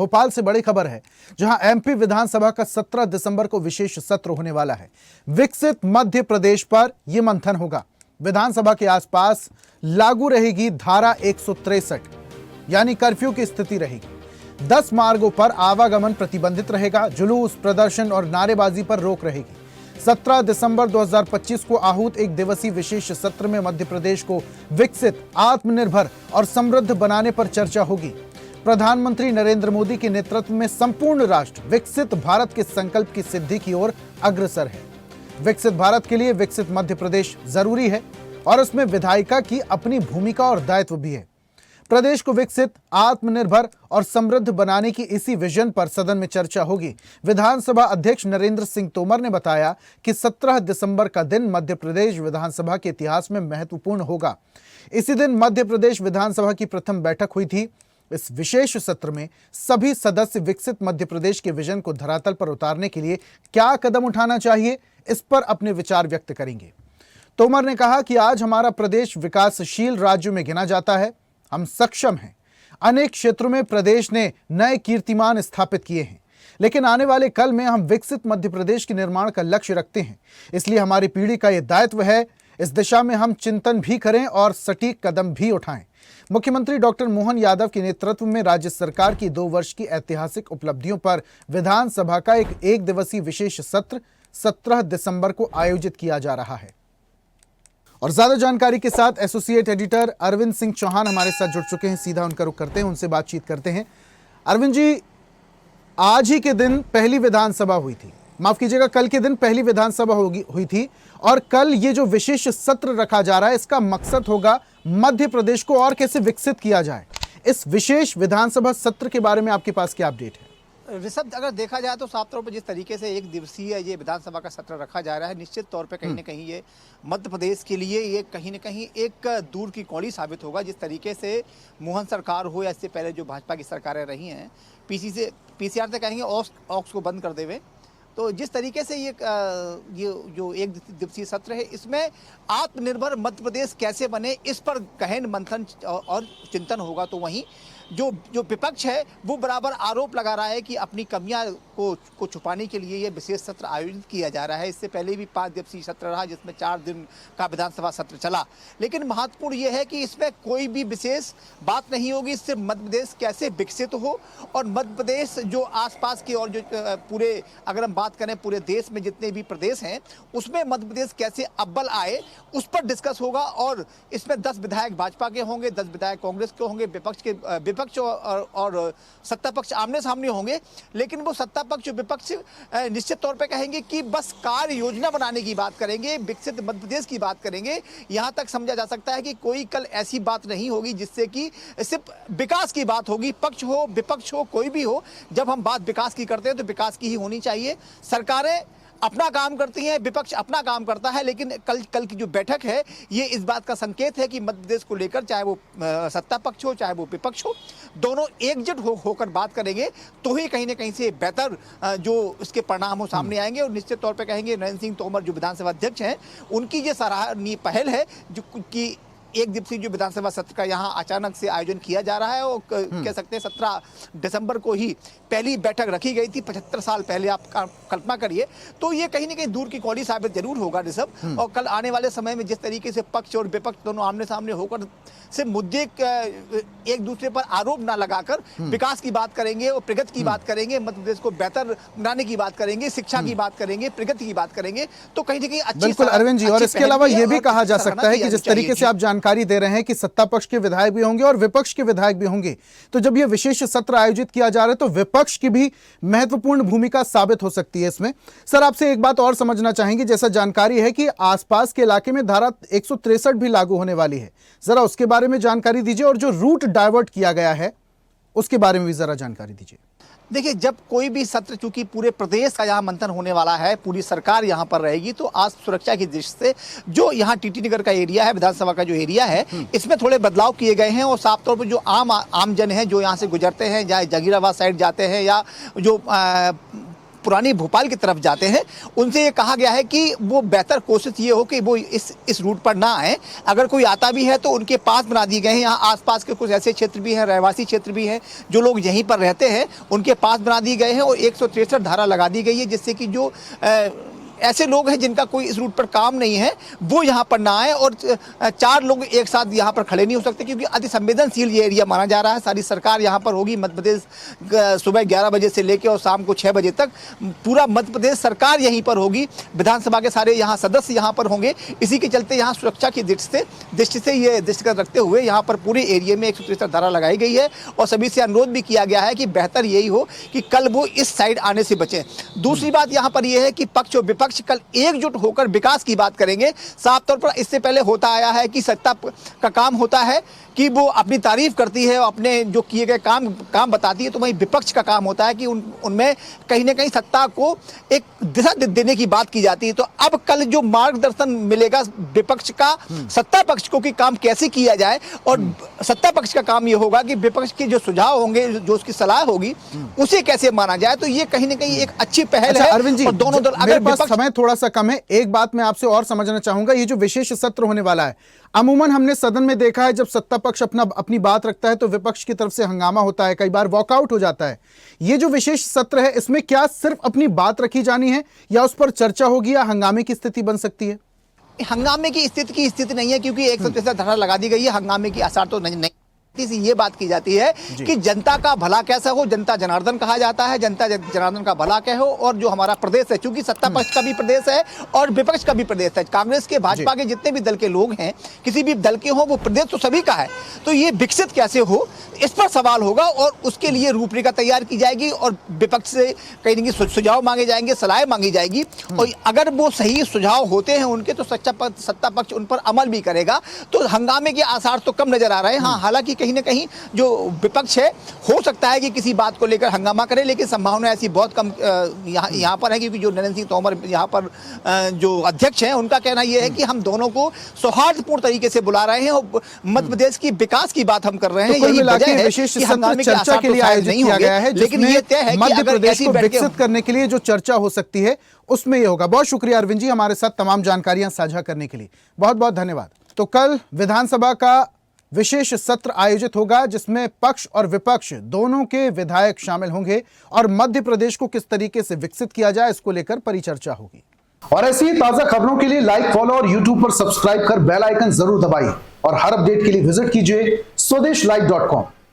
भोपाल से बड़ी खबर है, जहां एमपी विधानसभा का 17 दिसंबर को विशेष सत्र होने वाला है। विकसित मध्य प्रदेश पर यह मंथन होगा। विधानसभा के आसपास लागू रहेगी धारा 163, यानी कर्फ्यू की स्थिति रहेगी। 10 मार्गों पर आवागमन प्रतिबंधित रहेगा। जुलूस, प्रदर्शन और नारेबाजी पर रोक रहेगी। 17 दिसंबर 2025 को आहूत एक दिवसीय विशेष सत्र में मध्य प्रदेश को विकसित, आत्मनिर्भर और समृद्ध बनाने पर चर्चा होगी। प्रधानमंत्री नरेंद्र मोदी के नेतृत्व में संपूर्ण राष्ट्र विकसित भारत के संकल्प की सिद्धि की ओर अग्रसर है। विकसित भारत के लिए विकसित मध्य प्रदेश जरूरी है और उसमें विधायिका की अपनी भूमिका और दायित्व भी है। प्रदेश को विकसित, आत्मनिर्भर और समृद्ध बनाने की इसी विजन पर सदन में चर्चा होगी। विधानसभा अध्यक्ष नरेंद्र सिंह तोमर ने बताया कि 17 दिसंबर का दिन मध्य प्रदेश विधानसभा के इतिहास में महत्वपूर्ण होगा। इसी दिन मध्य प्रदेश विधानसभा की प्रथम बैठक हुई थी। इस विशेष सत्र में सभी सदस्य विकसित मध्य प्रदेश के विजन को धरातल पर उतारने के लिए क्या कदम उठाना चाहिए, इस पर अपने विचार व्यक्त करेंगे। तोमर ने कहा कि आज हमारा प्रदेश विकासशील राज्यों में गिना जाता है। हम सक्षम हैं। अनेक क्षेत्रों में प्रदेश ने नए कीर्तिमान स्थापित किए हैं, लेकिन आने वाले कल में हम विकसित मध्य प्रदेश के निर्माण का लक्ष्य रखते हैं। इसलिए हमारी पीढ़ी का यह दायित्व है, इस दिशा में हम चिंतन भी करें और सटीक कदम भी उठाएं। मुख्यमंत्री डॉक्टर मोहन यादव के नेतृत्व में राज्य सरकार की 2 वर्ष की ऐतिहासिक उपलब्धियों पर विधानसभा का एक दिवसीय विशेष सत्र 17 दिसंबर को आयोजित किया जा रहा है। और ज्यादा जानकारी के साथ एसोसिएट एडिटर अरविंद सिंह चौहान हमारे साथ जुड़ चुके हैं। सीधा उनका रुख करते हैं, उनसे बातचीत करते हैं। अरविंद जी, आज ही के दिन पहली विधानसभा हुई थी, माफ कीजिएगा, कल के दिन पहली विधानसभा हुई थी और कल ये जो विशेष सत्र रखा जा रहा है, इसका मकसद होगा मध्य प्रदेश को और कैसे विकसित किया जाए। इस विशेष विधानसभा सत्र के बारे में आपके पास क्या अपडेट है? ऋषभ, अगर देखा जाए तो साफ तौर पर जिस तरीके से एक दिवसीय ये विधानसभा का सत्र रखा जा रहा है, निश्चित तौर पे कहीं ना कहीं ये मध्य प्रदेश के लिए ये कहीं ना कहीं एक दूर की कौड़ी साबित होगा। जिस तरीके से मोहन सरकार हो या इससे पहले जो भाजपा की सरकारें रही हैं, पीसीआर से कहेंगे ऑक्स को बंद कर देवे, तो जिस तरीके से ये जो एक दिवसीय सत्र है, इसमें आत्मनिर्भर मध्य प्रदेश कैसे बने, इस पर गहन मंथन और चिंतन होगा। तो वहीं जो विपक्ष है वो बराबर आरोप लगा रहा है कि अपनी कमियां को छुपाने के लिए ये विशेष सत्र आयोजित किया जा रहा है। इससे पहले भी 5 दिवसीय सत्र रहा, जिसमें 4 दिन का विधानसभा सत्र चला। लेकिन महत्वपूर्ण ये है कि इसमें कोई भी विशेष बात नहीं होगी, इससे मध्य प्रदेश कैसे विकसित हो और मध्य प्रदेश जो आसपास के और जो पूरे, अगर हम बात करें पूरे देश में जितने भी प्रदेश हैं, उसमें मध्य प्रदेश कैसे अव्वल आए, उस पर डिस्कस होगा। और इसमें 10 विधायक भाजपा के होंगे, 10 विधायक कांग्रेस के होंगे, विपक्ष और सत्ता पक्ष आमने सामने होंगे। लेकिन वो सत्ता पक्ष और विपक्ष निश्चित तौर पे कहेंगे कि बस कार्य योजना बनाने की बात करेंगे, विकसित मध्य प्रदेश की बात करेंगे। यहां तक समझा जा सकता है कि कोई कल ऐसी बात नहीं होगी जिससे कि सिर्फ विकास की बात होगी। पक्ष हो, विपक्ष हो, कोई भी हो, जब हम बात विकास की करते हैं तो विकास की ही होनी चाहिए। सरकारें अपना काम करती हैं, विपक्ष अपना काम करता है। लेकिन कल की जो बैठक है, ये इस बात का संकेत है कि मध्य प्रदेश को लेकर, चाहे वो सत्ता पक्ष हो चाहे वो विपक्ष हो, दोनों एकजुट होकर बात करेंगे तो ही कहीं ना कहीं से बेहतर जो इसके परिणाम हो सामने आएंगे। और निश्चित तौर पे कहेंगे नरेंद्र सिंह तोमर जो विधानसभा अध्यक्ष हैं, उनकी ये सराहनीय पहल है जो कि एक दिवसीय जो विधानसभा सत्र का यहाँ अचानक से आयोजन किया जा रहा है। और कह सकते हैं 17 दिसंबर को ही पहली बैठक रखी गई थी, 75 साल पहले। आप कल्पना करिए, तो ये कहीं ना कहीं दूर की कौड़ी साबित जरूर होगा ऋषभ। और कल आने वाले समय में जिस तरीके से पक्ष और विपक्ष दोनों आमने सामने होकर से मुद्दे एक दूसरे पर आरोप ना लगाकर विकास की बात करेंगे और प्रगति की बात करेंगे, मध्य प्रदेश को बेहतर बनाने की बात करेंगे, शिक्षा की बात करेंगे, प्रगति की बात करेंगे, तो कहीं ना कहीं अच्छी। बिल्कुल अरविंद जी, और इसके अलावा ये भी कहा जा सकता है कि जिस तरीके से आप जानकारी दे रहे हैं कि सत्ता पक्ष के विधायक भी होंगे और विपक्ष के विधायक भी होंगे, तो जब ये विशेष सत्र आयोजित किया जा रहा है तो विपक्ष की भी महत्वपूर्ण भूमिका साबित हो सकती है इसमें। सर, आपसे एक बात और समझना चाहेंगे, जैसा जानकारी है कि आसपास के इलाके में धारा 163 भी लागू होने वाली है, जरा उसके बारे में जानकारी दीजिए। और जो रूट डाइवर्ट किया गया है उसके बारे में भी जरा जानकारी दीजिए। देखिए, जब कोई भी सत्र, चूंकि पूरे प्रदेश का यहाँ मंथन होने वाला है, पूरी सरकार यहाँ पर रहेगी, तो आज सुरक्षा की दृष्टि से जो यहाँ टीटी नगर का एरिया है, विधानसभा का जो एरिया है, इसमें थोड़े बदलाव किए गए हैं। और साफ तौर पर जो आम जन है जो यहाँ से गुजरते हैं, चाहे जगीराबाद साइड जाते हैं या जो पुरानी भोपाल की तरफ जाते हैं उनसे ये कहा गया है कि वो बेहतर कोशिश ये हो कि वो इस रूट पर ना आए। अगर कोई आता भी है तो उनके पास बना दिए गए हैं। यहाँ आसपास के कुछ ऐसे क्षेत्र भी हैं, रहवासी क्षेत्र भी हैं, जो लोग यहीं पर रहते हैं उनके पास बना दिए गए हैं और 163 धारा लगा दी गई है, जिससे कि जो ऐसे लोग हैं जिनका कोई इस रूट पर काम नहीं है वो यहाँ पर ना आए। और 4 लोग एक साथ यहाँ पर खड़े नहीं हो सकते क्योंकि अति संवेदनशील ये एरिया माना जा रहा है। सारी सरकार यहाँ पर होगी। मध्य प्रदेश सुबह 11 बजे से लेकर और शाम को 6 बजे तक पूरा मध्य प्रदेश सरकार यहीं पर होगी। विधानसभा के सारे यहाँ सदस्य यहाँ पर होंगे। इसी के चलते यहाँ सुरक्षा की दृष्टि से ये दृष्टिगत रखते हुए यहाँ पर पूरे एरिया में 163 धारा लगाई गई है और सभी से अनुरोध भी किया गया है कि बेहतर यही हो कि कल वो इस साइड आने से बचें। दूसरी बात यहाँ पर यह है कि पक्ष और विपक्ष कल एकजुट होकर विकास की बात करेंगे। साफ तौर पर इससे पहले होता आया है कि सत्ता का काम होता है कि वो अपनी तारीफ करती है और अपने जो किए गए काम बताती है, तो वहीं विपक्ष का काम होता है कि उनमें कहीं ना कहीं सत्ता को एक दिशा देने की बात की जाती है। तो अब कल जो मार्गदर्शन मिलेगा विपक्ष का सत्ता पक्ष को कि काम कैसे किया जाए, और सत्ता पक्ष का काम ये होगा कि विपक्ष के जो सुझाव होंगे, जो उसकी सलाह होगी, उसे कैसे माना जाए। तो ये कहीं ना कहीं एक अच्छी पहल है। अरविंद जी, और दोनों दल, अगर विपक्ष, समय थोड़ा सा कम है, एक बात मैं आपसे और समझना चाहूंगा। ये जो विशेष सत्र होने वाला है, अमूमन हमने सदन में देखा है जब सत्ता पक्ष अपनी बात रखता है तो विपक्ष की तरफ से हंगामा होता है, कई बार वॉकआउट हो जाता है। ये जो विशेष सत्र है, इसमें क्या सिर्फ अपनी बात रखी जानी है या उस पर चर्चा होगी या हंगामे की स्थिति बन सकती है? हंगामे की स्थिति नहीं है क्योंकि 163 धारा लगा दी गई है। हंगामे की आसार तो नहीं। ये बात की जाती है कि जनता का भला कैसा हो। जनता जनार्दन कहा जाता है, जनता जनार्दन का भला क्या हो। और जो हमारा प्रदेश है, चूंकि सत्ता पक्ष का भी प्रदेश है और विपक्ष का भी प्रदेश है, कांग्रेस के भाजपा के जितने भी दल के लोग हैं, किसी भी दल के हो, वो प्रदेश तो सभी का है। तो ये विकसित कैसे हो, इस पर सवाल होगा और उसके लिए रूपरेखा तैयार की जाएगी और विपक्ष से कहीं ना कहीं सुझाव मांगे जाएंगे, सलाह मांगी जाएगी। और अगर वो सही सुझाव होते हैं उनके, तो सत्ता पक्ष उन पर अमल भी करेगा। तो हंगामे के आसार तो कम नजर आ रहे हैं। हाँ, हालांकि कहीं ना कहीं जो विपक्ष है, हो सकता है कि किसी बात को लेकर हंगामा करे, लेकिन संभावना ऐसी बहुत कम यहाँ पर है क्योंकि जो नरेंद्र सिंह तोमर यहाँ पर जो अध्यक्ष हैं, उनका कहना यह है कि हम दोनों को सौहार्दपूर्ण तरीके से बुला रहे हैं और मध्य प्रदेश की विकास की बात हम कर रहे हैं। यही वजह है विशेष सत्र चर्चा के लिए आयोजित किया गया है, लेकिन ये तय है कि मध्य अगर प्रदेश ऐसी को बैठकें विकसित करने के लिए जो चर्चा हो सकती है उसमें ये होगा। बहुत शुक्रिया अरविंद जी, हमारे साथ तमाम जानकारियां साझा करने के लिए बहुत बहुत धन्यवाद। तो कल विधानसभा का विशेष सत्र आयोजित होगा जिसमें पक्ष और विपक्ष दोनों के विधायक शामिल होंगे और मध्य प्रदेश को किस तरीके से विकसित किया जाए इसको लेकर परिचर्चा होगी। और ऐसी ही ताजा खबरों के लिए लाइक, फॉलो और यूट्यूब पर सब्सक्राइब कर बेल आइकन जरूर दबाइए और हर अपडेट के लिए विजिट कीजिए स्वदेशलाइव.com।